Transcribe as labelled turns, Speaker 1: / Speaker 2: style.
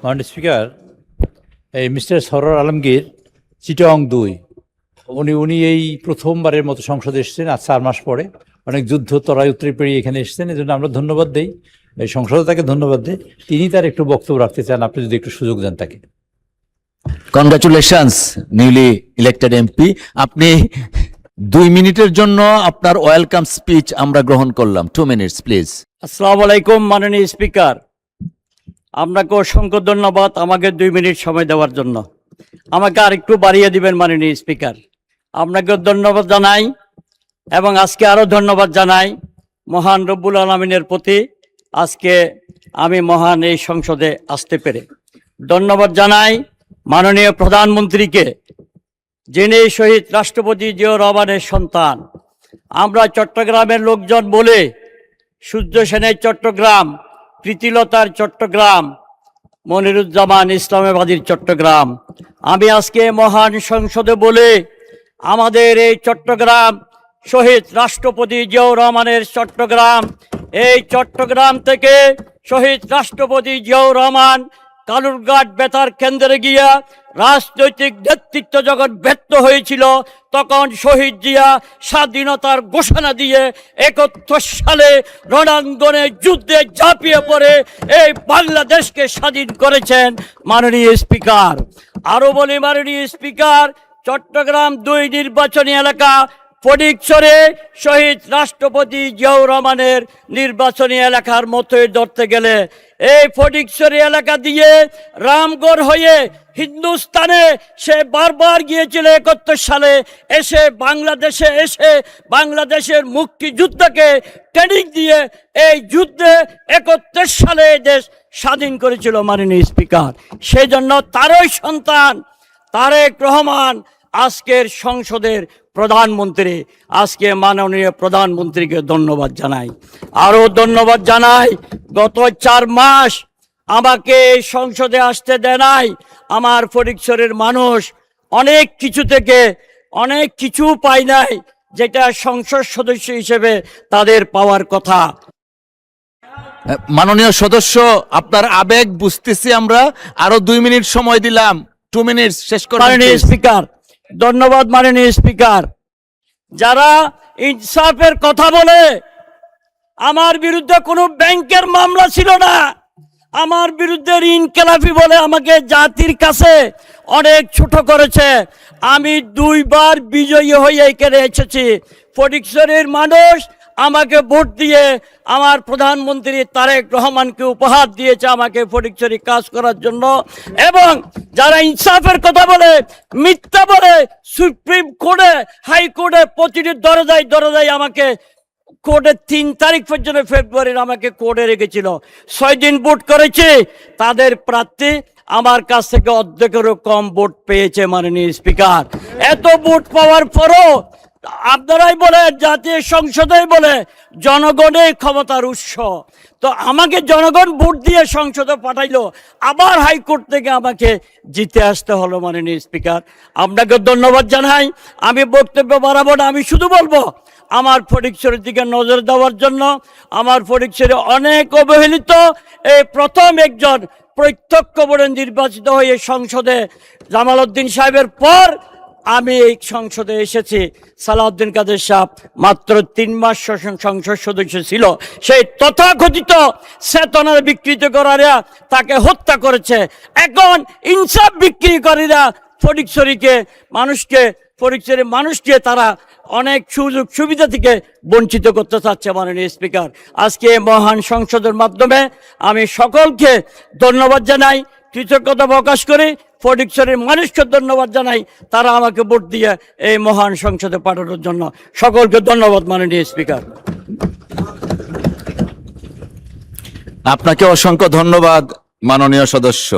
Speaker 1: মাননীয় স্পিকার, এই মিস্টার সরোয়ার আলমগীর চিটাগং ২ উনি এই প্রথমবারের মতো সংসদে এসেছেন আজ ৪ মাস পরে। অনেক যুদ্ধ তরাই উত্তরে পেরিয়ে এখানে এসেছেন, এই জন্য আমরা ধন্যবাদ দিই, এই সংসদে তাকে ধন্যবাদ দিই। তিনি তার একটু বক্তব্য রাখতে চান, আপনি যদি একটু সুযোগ দেন তাকে।
Speaker 2: Congratulations newly elected MP. আপনি 2 মিনিটের জন্য আপনার ওয়েলকাম স্পিচ আমরা গ্রহণ করলাম। 2 মিনিটস প্লিজ।
Speaker 3: আসসালামু আলাইকুম মাননীয় স্পিকার, আপনাকে অসংখ্য ধন্যবাদ আমাকে 2 মিনিট সময় দেওয়ার জন্য। আমাকে আরেকটু বাড়িয়ে দিবেন মাননীয় স্পিকার। আপনাকে ধন্যবাদ জানাই এবং আজকে আরও ধন্যবাদ জানাই মহান রব্বুল আলামিনের প্রতি। আজকে আমি মহান এই সংসদে আসতে পেরে ধন্যবাদ জানাই মাননীয় প্রধানমন্ত্রীকে, যিনি শহীদ রাষ্ট্রপতি জিয়াউর রহমানের সন্তান। আমরা চট্টগ্রামের লোকজন বলে সূর্য সেনের চট্টগ্রাম, প্রীতিলতার চট্টগ্রাম, মনিরুজ্জামান ইসলামাবাদীর চট্টগ্রাম। আমি আজকে মহান সংসদে বলে আমাদের এই চট্টগ্রাম শহীদ রাষ্ট্রপতি জিয়াউর রহমানের চট্টগ্রাম, এই চট্টগ্রাম থেকে শহীদ রাষ্ট্রপতি জিয়াউর রহমান কালুরঘাট বেতার কেন্দ্রে গিয়া রাজনৈতিক নেতৃত্ব যখন ব্যর্থ হয়েছিল, তখন শহীদ জিয়া স্বাধীনতার ঘোষণা দিয়ে ৭১ সালে রণাঙ্গনে যুদ্ধে ঝাঁপিয়ে পড়ে এই বাংলাদেশকে স্বাধীন করেছেন মাননীয় স্পিকার। আরও বলি মাননীয় স্পিকার, চট্টগ্রাম ২ নির্বাচনী এলাকা ফটিকছড়ি শহীদ রাষ্ট্রপতি জিয়াউর রহমানের নির্বাচনী এলাকার মতোই ধরতে গেলে এই ফটিকছড়ি এলাকা দিয়ে রামগড় হয়ে হিন্দুস্তানে সে বারবার গিয়েছিল ৭১ সালে। এসে বাংলাদেশে এসে বাংলাদেশের মুক্তিযুদ্ধকে ট্রেনিং দিয়ে এই যুদ্ধে ৭১ সালে দেশ স্বাধীন করেছিল মাননীয় স্পিকার। সেই জন্য তারই সন্তান তারেক রহমান আজকের সংসদের প্রধানমন্ত্রী। আজকে মাননীয় প্রধানমন্ত্রীকে ধন্যবাদ জানাই। আরও ধন্যবাদ জানাই, গত ৪ মাস আমাকে এই সংসদে আসতে দেয় নাই। আমার ফটিকছড়ির মানুষ অনেক কিছু থেকে অনেক কিছু পায় নাই, যেটা সংসদ সদস্য হিসেবে তাদের পাওয়ার কথা।
Speaker 2: মাননীয় সদস্য, আপনার আবেগ বুঝতেছি আমরা। আরো 2 মিনিট সময় দিলাম। 2 মিনিট শেষ করুন
Speaker 3: মাননীয় স্পিকার। ধন্যবাদ মাননীয় স্পিকার। যারা ইনসাফের কথা বলে, আমার বিরুদ্ধে কোনো ব্যাংকের মামলা ছিল না, আমার বিরুদ্ধে ঋণ খেলাপি বলে আমাকে জাতির কাছে অনেক ছোট করেছে। আমি 2 বার বিজয়ী হয়ে এখানে এসেছি। ফটিকছড়ির মানুষ আমাকে ভোট দিয়ে আমার প্রধানমন্ত্রী তারেক রহমানকে উপহার দিয়েছে আমাকে ফটিকছড়ি কাজ করার জন্য। এবং যারা ইনসাফের কথা বলে, মিথ্যা বলে, সুপ্রিম কোর্টে হাইকোর্টে প্রতিটি দরজায় আমাকে কোর্টে ৩ তারিখ পর্যন্ত ফেব্রুয়ারির আমাকে কোর্টে রেখেছিল। 6 দিন ভোট করেছে, তাদের প্রার্থী আমার কাছ থেকে অর্ধেকেরও কম ভোট পেয়েছে মাননীয় স্পিকার। এত ভোট পাওয়ার পরও আপনারাই বলে, জাতীয় সংসদেই বলে জনগণের ক্ষমতার উৎস। তো আমাকে জনগণ ভোট দিয়ে সংসদে পাঠাইলো, আবার হাইকোর্ট থেকে আমাকে জিতে আসতে হলো মাননীয় স্পিকার। আপনাকে ধন্যবাদ জানাই। আমি বক্তব্য বাড়াবো না, আমি শুধু বলবো আমার ফটিকছড়ির দিকে নজর দেওয়ার জন্য। আমার ফটিকছড়ি অনেক অবহেলিত, এই প্রথম একজন প্রত্যক্ষ ভোটে নির্বাচিত হয়ে সংসদে জামাল উদ্দিন সাহেবের পর আমি এই সংসদে এসেছি। সালাউদ্দিন কাদের সাহেব মাত্র 3 মাস সংসদ সদস্য ছিল, সেই তথাকথিত চেতনার বিকৃত করারা তাকে হত্যা করেছে। এখন ইনসাফ বিক্রি করিরা ফটিকছড়ির মানুষকে তারা অনেক সুযোগ সুবিধা থেকে বঞ্চিত করতে চাচ্ছে মাননীয় স্পিকার। আজকে মহান সংসদের মাধ্যমে আমি সকলকে ধন্যবাদ জানাই, কৃতজ্ঞতা প্রকাশ করি। ফটিকছড়ির মানুষকে ধন্যবাদ জানাই, তারা আমাকে ভোট দিয়ে এই মহান সংসদে পাঠানোর জন্য। সকলকে ধন্যবাদ মাননীয় স্পিকার।
Speaker 2: আপনাকে অসংখ্য ধন্যবাদ মাননীয় সদস্য।